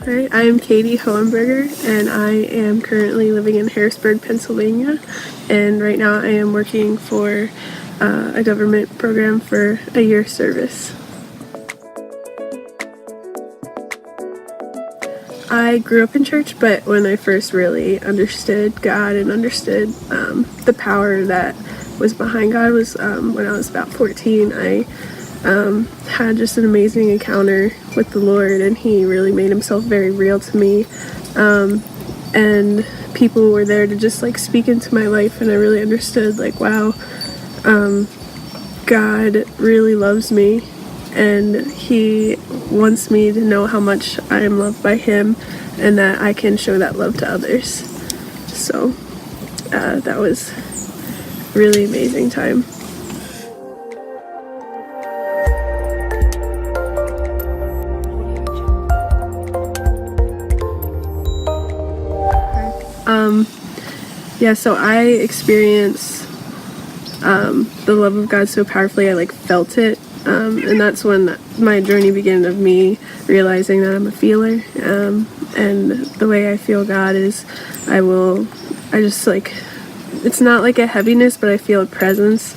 Hi, I am Katy Hohenberger, and I am currently living in Harrisburg, Pennsylvania. And right now I am working for a government program for a year service. I grew up in church, but when I first really understood God and understood the power that was behind God was when I was about 14. I had just an amazing encounter with the Lord, and He really made Himself very real to me. And people were there to just like speak into my life, and I really understood like, wow, God really loves me, and He wants me to know how much I am loved by Him, and that I can show that love to others. So that was really amazing time. Yeah, so I experienced the love of God so powerfully. I like felt it, and that's when my journey began of me realizing that I'm a feeler. And the way I feel God is, I just like, it's not like a heaviness, but I feel a presence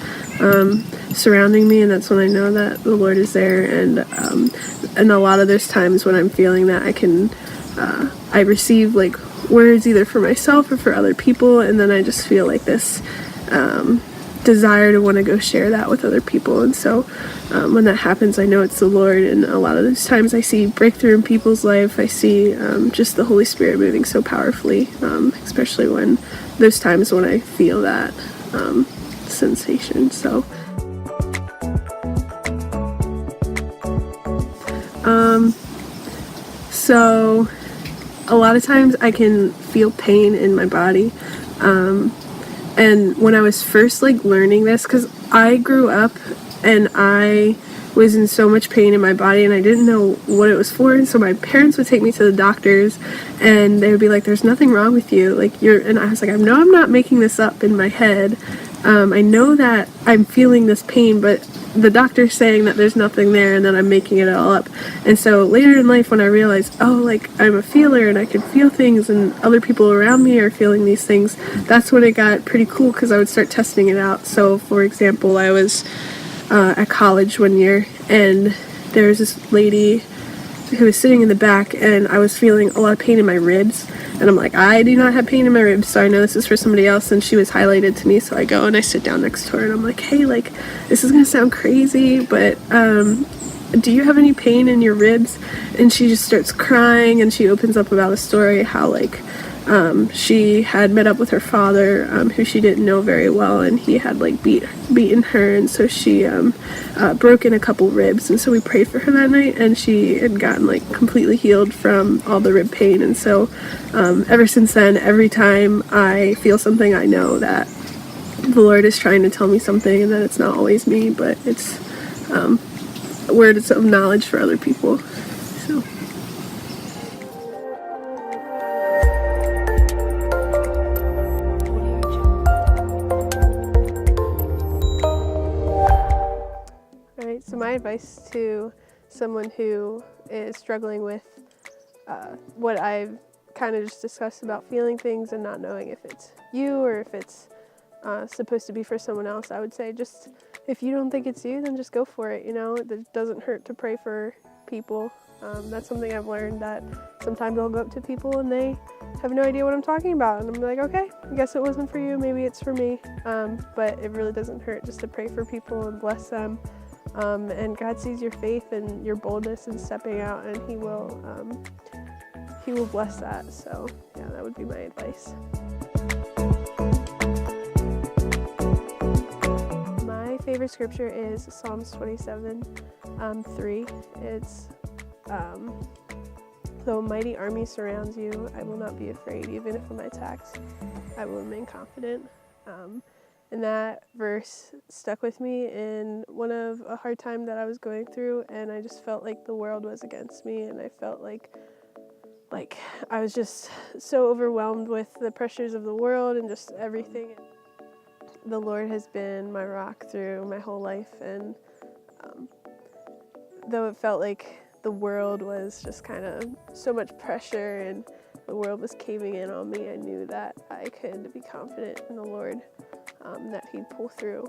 surrounding me, and that's when I know that the Lord is there. And a lot of those times when I'm feeling that, I receive like words either for myself or for other people, and then I just feel like this desire to want to go share that with other people. And so when that happens, I know it's the Lord, and a lot of those times I see breakthrough in people's life. I see just the Holy Spirit moving so powerfully, especially when those times when I feel that sensation. So a lot of times I can feel pain in my body. And when I was first like learning this, because I grew up and I was in so much pain in my body and I didn't know what it was for, and so my parents would take me to the doctors and they would be like, there's nothing wrong with you, like and I was like, I know I'm not making this up in my head. I know that I'm feeling this pain, but the doctor's saying that there's nothing there, and then I'm making it all up. And so later in life when I realized, oh, like I'm a feeler and I can feel things and other people around me are feeling these things, that's when it got pretty cool, because I would start testing it out. So for example, I was at college one year, and there was this lady who was sitting in the back, and I was feeling a lot of pain in my ribs, and I'm like, I do not have pain in my ribs, so I know this is for somebody else. And she was highlighted to me, so I go and I sit down next to her, and I'm like, hey, like, this is gonna sound crazy, but do you have any pain in your ribs? And she just starts crying, and she opens up about a story how like she had met up with her father, who she didn't know very well, and he had like beaten her, and so she broken a couple ribs, and so we prayed for her that night, and she had gotten like completely healed from all the rib pain. And so ever since then, every time I feel something, I know that the Lord is trying to tell me something, and that it's not always me, but it's words of knowledge for other people. So. Alright, so my advice to someone who is struggling with what I've kind of just discussed about feeling things and not knowing if it's you or if it's supposed to be for someone else, I would say just, if you don't think it's you, then just go for it. You know, it doesn't hurt to pray for people. That's something I've learned, that sometimes I'll go up to people and they have no idea what I'm talking about, and I'm like, okay, I guess it wasn't for you, maybe it's for me. But it really doesn't hurt just to pray for people and bless them. And God sees your faith and your boldness in stepping out, and He will bless that. So yeah, that would be my advice. My favorite scripture is Psalms 27:3. It's though a mighty army surrounds you, I will not be afraid. Even if I'm attacked, I will remain confident. And that verse stuck with me in a hard time that I was going through, and I just felt like the world was against me, and I felt like I was just so overwhelmed with the pressures of the world and just everything. The Lord has been my rock through my whole life, and though it felt like the world was just kind of so much pressure and the world was caving in on me, I knew that I could be confident in the Lord, that He'd pull through,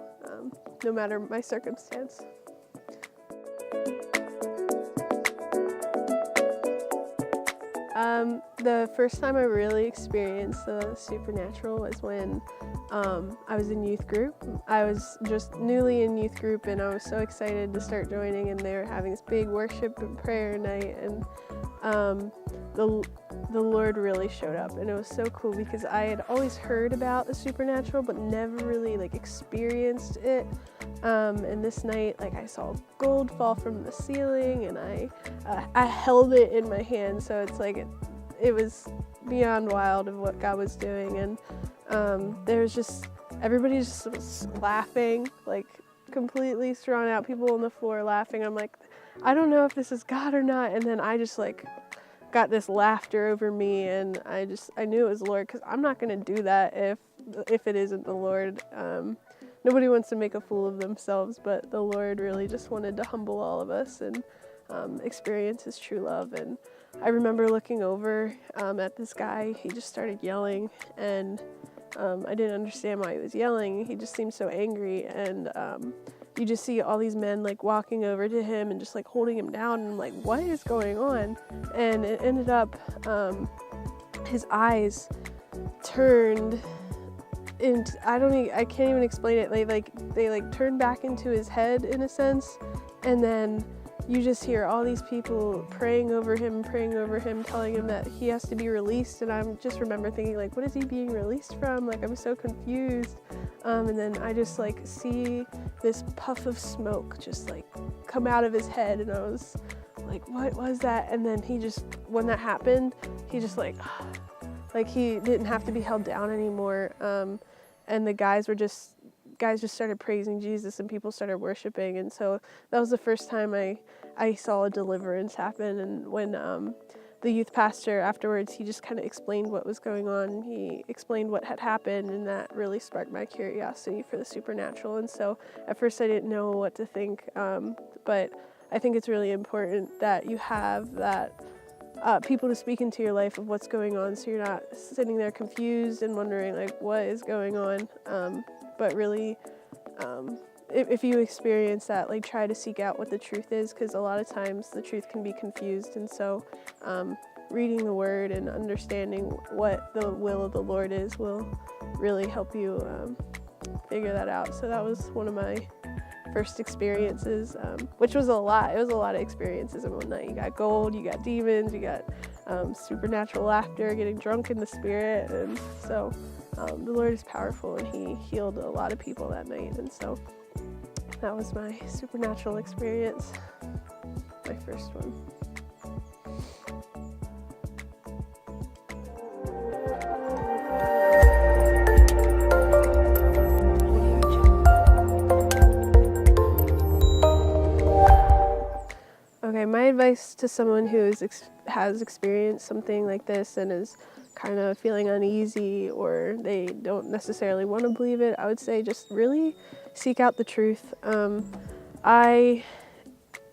no matter my circumstance. The first time I really experienced the supernatural was when I was in youth group. I was just newly in youth group and I was so excited to start joining, and they were having this big worship and prayer night, and the Lord really showed up, and it was so cool because I had always heard about the supernatural but never really experienced it. And this night, I saw gold fall from the ceiling, and I held it in my hand, so it's it was beyond wild of what God was doing. And there was just, everybody just was laughing, completely thrown out, people on the floor laughing. I'm like, I don't know if this is God or not. And then I just got this laughter over me, and I knew it was the Lord, because I'm not going to do that if it isn't the Lord. Nobody wants to make a fool of themselves, but the Lord really just wanted to humble all of us and experience His true love. And I remember looking over at this guy. He just started yelling, and I didn't understand why he was yelling. He just seemed so angry, and you just see all these men walking over to him and just holding him down, and I'm like, what is going on? And it ended up his eyes turned into, I can't even explain it. They turned back into his head in a sense, and then you just hear all these people praying over him, telling him that he has to be released. And I just remember thinking, what is he being released from? I'm so confused. And then I just see this puff of smoke just come out of his head, and I was like, what was that? And then when that happened, he just he didn't have to be held down anymore. And the guys just started praising Jesus, and people started worshiping. And so that was the first time I saw a deliverance happen. And when the youth pastor afterwards, he just kind of explained what was going on. He explained what had happened, and that really sparked my curiosity for the supernatural. And so at first I didn't know what to think, but I think it's really important that you have that people to speak into your life of what's going on, so you're not sitting there confused and wondering what is going on, but really if you experience that, try to seek out what the truth is, because a lot of times the truth can be confused. And so reading the Word and understanding what the will of the Lord is will really help you figure that out. So that was one of my first experiences, which was a lot. It was a lot of experiences in one night. You got gold, you got demons, you got supernatural laughter, getting drunk in the Spirit. And so the Lord is powerful, and He healed a lot of people that night. And so that was my supernatural experience, my first one. Okay, my advice to someone who has experienced something like this and is kind of feeling uneasy, or they don't necessarily want to believe it, I would say just really seek out the truth. I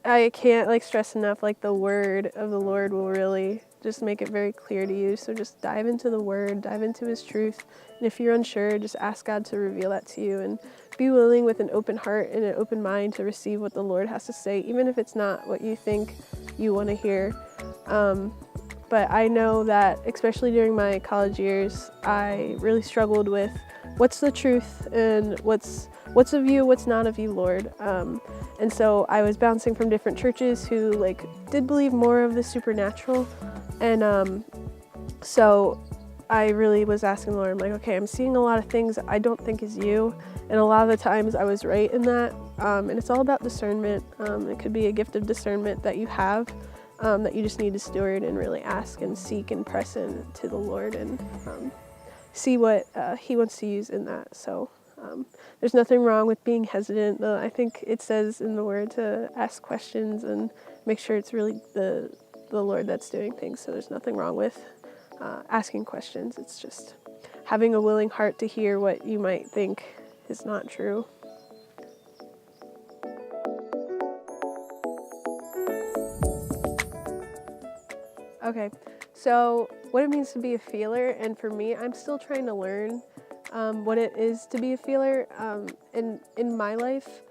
can't stress enough, the word of the Lord will really just make it very clear to you. So just dive into the Word, dive into His truth, and if you're unsure, just ask God to reveal that to you, and be willing with an open heart and an open mind to receive what the Lord has to say, even if it's not what you think you want to hear. But I know that, especially during my college years, I really struggled with what's the truth and what's of you, what's not of you, Lord. And so I was bouncing from different churches who did believe more of the supernatural. And so I really was asking the Lord, I'm like, okay, I'm seeing a lot of things I don't think is you. And a lot of the times I was right in that. And it's all about discernment. It could be a gift of discernment that you have, that you just need to steward and really ask and seek and press into the Lord and see what He wants to use in that. So there's nothing wrong with being hesitant. I think it says in the Word to ask questions and make sure it's really the Lord that's doing things. So there's nothing wrong with asking questions. It's just having a willing heart to hear what you might think is not true. Okay, so what it means to be a feeler, and for me, I'm still trying to learn what it is to be a feeler. In my life,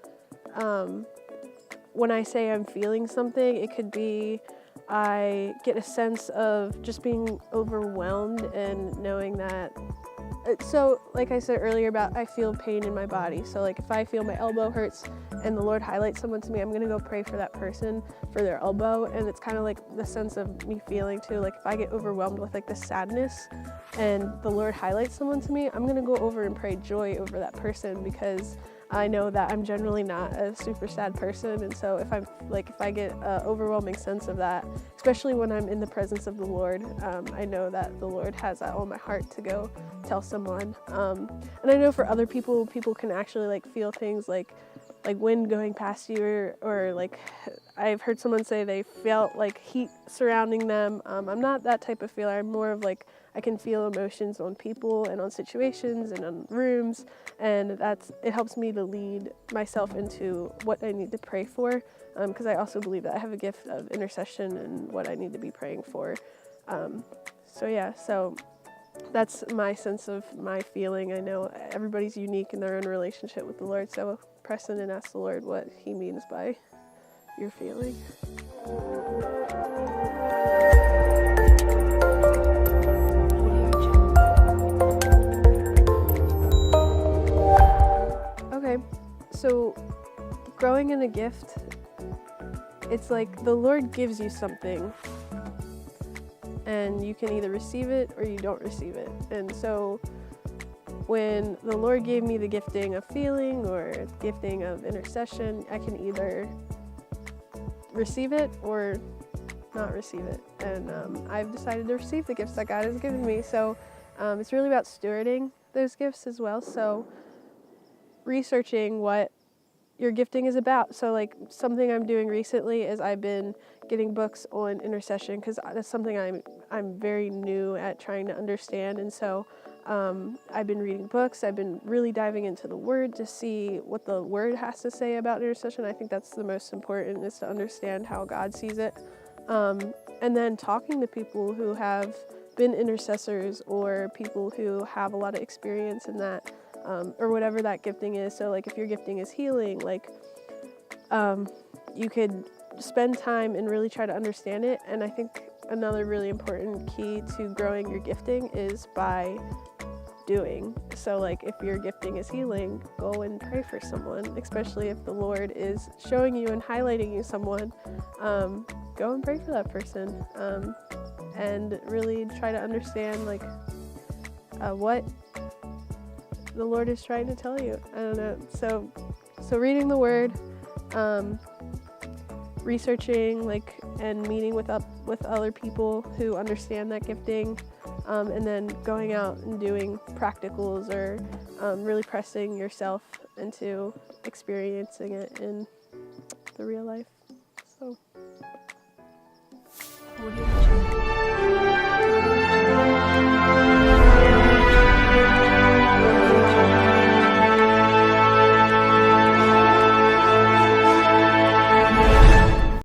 when I say I'm feeling something, it could be I get a sense of just being overwhelmed and knowing that. So, like I said earlier about I feel pain in my body. So, like if I feel my elbow hurts and the Lord highlights someone to me, I'm gonna go pray for that person for their elbow. And it's kind of like the sense of me feeling too. Like if I get overwhelmed with like the sadness and the Lord highlights someone to me, I'm gonna go over and pray joy over that person, because I know that I'm generally not a super sad person, and so if I get an overwhelming sense of that, especially when I'm in the presence of the Lord, I know that the Lord has that on my heart to go tell someone. And I know for other people can actually like feel things like wind going past you, or like I've heard someone say they felt like heat surrounding them. I'm not that type of feeler. I'm more of like I can feel emotions on people and on situations and on rooms, and it helps me to lead myself into what I need to pray for, because I also believe that I have a gift of intercession and what I need to be praying for. So that's my sense of my feeling. I know everybody's unique in their own relationship with the Lord, so press in and ask the Lord what He means by your feeling. Okay, so growing in a gift, it's like the Lord gives you something, and you can either receive it or you don't receive it. And so when the Lord gave me the gifting of feeling or gifting of intercession, I can either receive it or not receive it. And I've decided to receive the gifts that God has given me. So it's really about stewarding those gifts as well. So researching what your gifting is about. So like something I'm doing recently is I've been getting books on intercession, because that's something I'm very new at trying to understand. And so I've been reading books. I've been really diving into the Word to see what the Word has to say about intercession. I think that's the most important, is to understand how God sees it. And then talking to people who have been intercessors, or people who have a lot of experience in that, or whatever that gifting is. So like if your gifting is healing, like you could spend time and really try to understand it. And I think another really important key to growing your gifting is by doing. So like if your gifting is healing, go and pray for someone, especially if the Lord is showing you and highlighting you someone. Go and pray for that person, and really try to understand like what the Lord is trying to tell you. I don't know. So reading the Word, researching like and meeting with other people who understand that gifting, and then going out and doing practicals, or really pressing yourself into experiencing it in the real life. So.